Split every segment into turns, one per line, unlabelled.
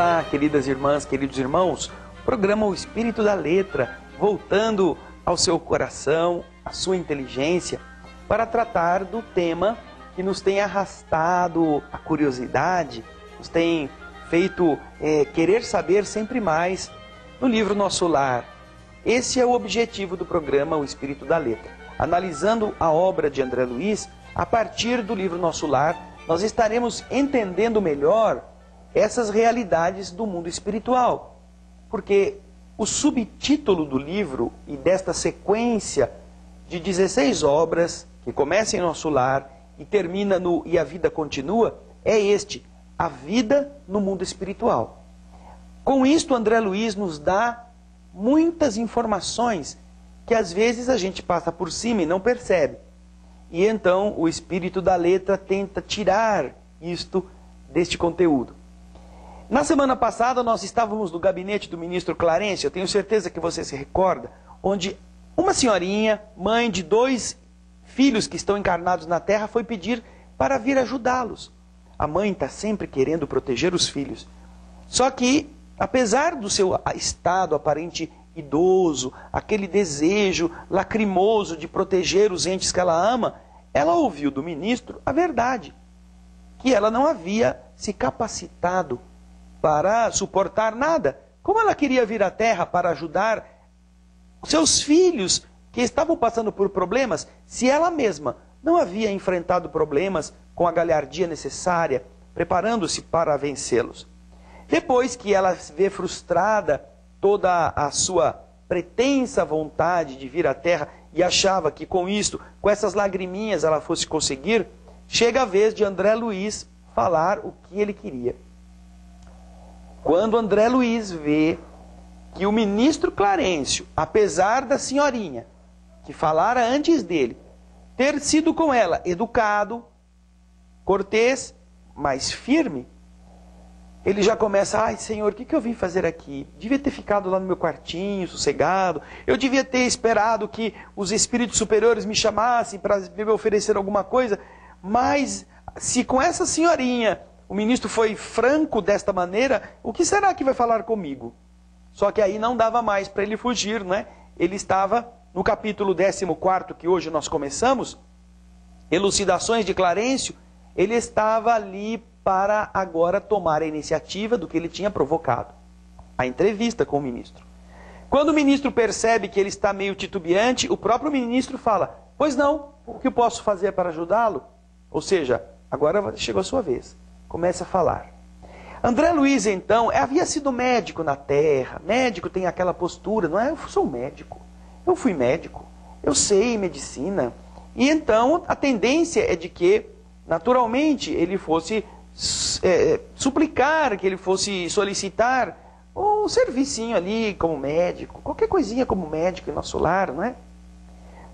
Olá, queridas irmãs, queridos irmãos, programa O Espírito da Letra, voltando ao seu coração, à sua inteligência, para tratar do tema que nos tem arrastado a curiosidade, nos tem feito querer saber sempre mais no livro Nosso Lar. Esse é o objetivo do programa O Espírito da Letra. Analisando a obra de André Luiz, a partir do livro Nosso Lar, nós estaremos entendendo melhor essas realidades do mundo espiritual. Porque o subtítulo do livro e desta sequência de 16 obras, que começa em Nosso Lar e termina no E a Vida Continua, é este: a vida no mundo espiritual. Com isto, André Luiz nos dá muitas informações que às vezes a gente passa por cima e não percebe. E então o Espírito da Letra tenta tirar isto deste conteúdo. Na semana passada nós estávamos no gabinete do ministro Clarencio, eu tenho certeza que você se recorda, onde uma senhorinha, mãe de 2 filhos que estão encarnados na terra, foi pedir para vir ajudá-los. A mãe está sempre querendo proteger os filhos. Só que, apesar do seu estado aparente idoso, aquele desejo lacrimoso de proteger os entes que ela ama, ela ouviu do ministro a verdade, que ela não havia se capacitado para suportar nada. Como ela queria vir à terra para ajudar os seus filhos que estavam passando por problemas, se ela mesma não havia enfrentado problemas com a galhardia necessária, preparando-se para vencê-los. Depois que ela vê frustrada toda a sua pretensa vontade de vir à terra e achava que com isto, com essas lagriminhas, ela fosse conseguir, chega a vez de André Luiz falar o que ele queria. Quando André Luiz vê que o ministro Clarencio, apesar da senhorinha que falara antes dele, ter sido com ela educado, cortês, mas firme, ele já começa: ai, Senhor, o que eu vim fazer aqui? Devia ter ficado lá no meu quartinho, sossegado. Eu devia ter esperado que os espíritos superiores me chamassem para me oferecer alguma coisa. Mas se com essa senhorinha o ministro foi franco desta maneira, o que será que vai falar comigo? Só que aí não dava mais para ele fugir, né? Ele estava no capítulo 14º, que hoje nós começamos, Elucidações de Clarencio. Ele estava ali para agora tomar a iniciativa do que ele tinha provocado, a entrevista com o ministro. Quando o ministro percebe que ele está meio titubeante, o próprio ministro fala: pois não, o que eu posso fazer para ajudá-lo? Ou seja, agora chegou a sua vez. Começa a falar. André Luiz, então, havia sido médico na terra. Médico tem aquela postura, não é? Eu sou médico, eu fui médico, eu sei medicina. E então a tendência é de que, naturalmente, ele fosse suplicar, que ele fosse solicitar um servicinho ali como médico, qualquer coisinha como médico em Nosso Lar, não é?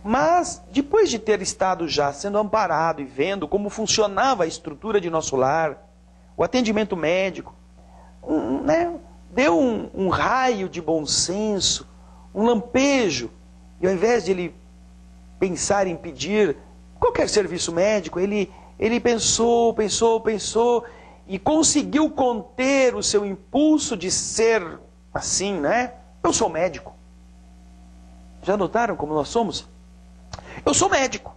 Mas, depois de ter estado já sendo amparado e vendo como funcionava a estrutura de Nosso Lar, o atendimento médico, deu um raio de bom senso, um lampejo, e ao invés de ele pensar em pedir qualquer serviço médico, ele pensou e conseguiu conter o seu impulso de ser assim, né? Eu sou médico. Já notaram como nós somos? Eu sou médico.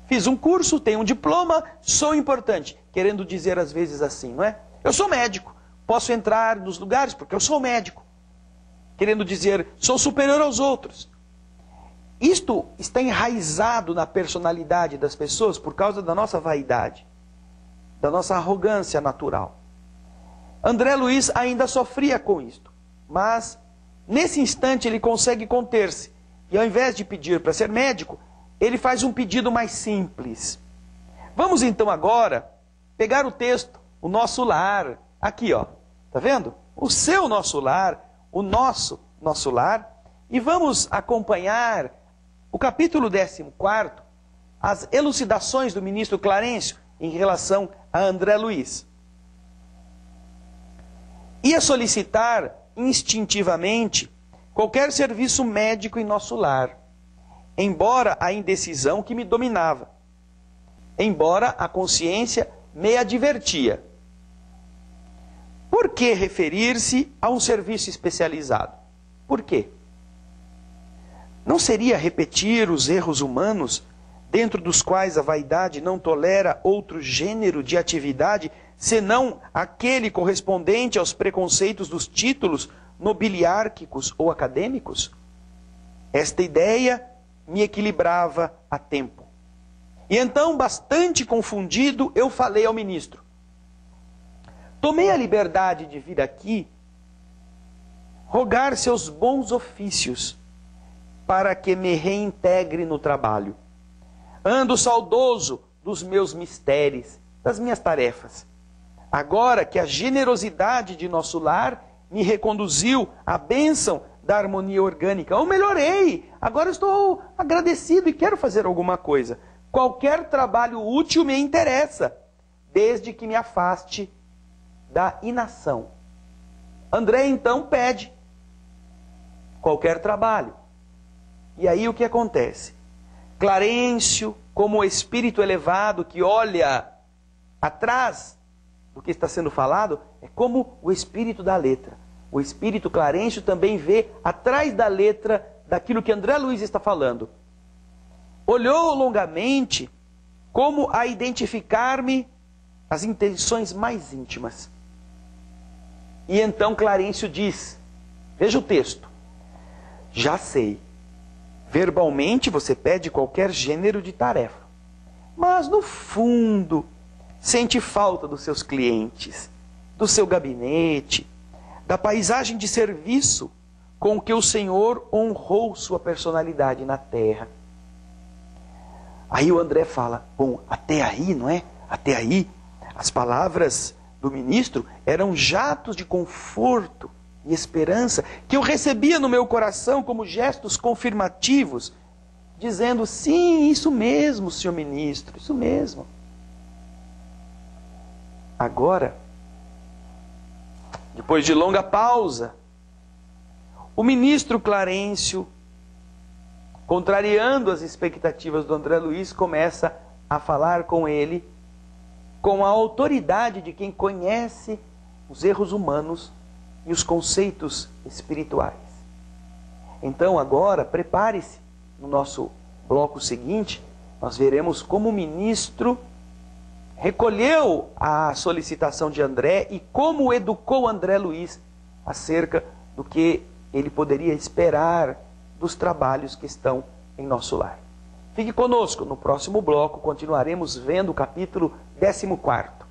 Fiz um curso, tenho um diploma, sou importante. Querendo dizer às vezes assim, não é? Eu sou médico, posso entrar nos lugares porque eu sou médico. Querendo dizer, sou superior aos outros. Isto está enraizado na personalidade das pessoas por causa da nossa vaidade, da nossa arrogância natural. André Luiz ainda sofria com isto, mas nesse instante ele consegue conter-se. E ao invés de pedir para ser médico, ele faz um pedido mais simples. Vamos então agora pegar o texto, o Nosso Lar, aqui ó, tá vendo? O seu Nosso Lar, o nosso Nosso Lar, e vamos acompanhar o capítulo 14º, as elucidações do ministro Clarencio em relação a André Luiz. Ia solicitar instintivamente qualquer serviço médico em Nosso Lar, embora a indecisão que me dominava, embora a consciência me advertia. por que referir-se a um serviço especializado? Por quê? Não seria repetir os erros humanos, dentro dos quais a vaidade não tolera outro gênero de atividade, senão aquele correspondente aos preconceitos dos títulos nobiliárquicos ou acadêmicos? Esta ideia me equilibrava a tempo. E então, bastante confundido, eu falei ao ministro. Tomei a liberdade de vir aqui rogar seus bons ofícios para que me reintegre no trabalho. Ando saudoso dos meus mistérios, das minhas tarefas. Agora que a generosidade de nosso lar me reconduziu à bênção da harmonia orgânica, eu melhorei, agora estou agradecido e quero fazer alguma coisa. Qualquer trabalho útil me interessa, desde que me afaste da inação. André então pede qualquer trabalho. E aí o que acontece? Clarencio, como o espírito elevado que olha atrás do que está sendo falado, é como o espírito da letra. O espírito Clarencio também vê atrás da letra daquilo que André Luiz está falando. Olhou longamente como a identificar-me as intenções mais íntimas. E então Clarencio diz, veja o texto, já sei, verbalmente você pede qualquer gênero de tarefa, mas no fundo sente falta dos seus clientes, do seu gabinete, da paisagem de serviço com que o Senhor honrou sua personalidade na terra. Aí o André fala, bom, até aí, não é? Até aí, as palavras do ministro eram jatos de conforto e esperança que eu recebia no meu coração como gestos confirmativos, dizendo, sim, isso mesmo, senhor ministro, isso mesmo. Agora, depois de longa pausa, o ministro Clarencio, contrariando as expectativas do André Luiz, começa a falar com ele com a autoridade de quem conhece os erros humanos e os conceitos espirituais. Então agora, prepare-se, no nosso bloco seguinte, nós veremos como o ministro recolheu a solicitação de André e como educou André Luiz acerca do que ele poderia esperar dos trabalhos que estão em nosso lar. Fique conosco, no próximo bloco continuaremos vendo o capítulo 14.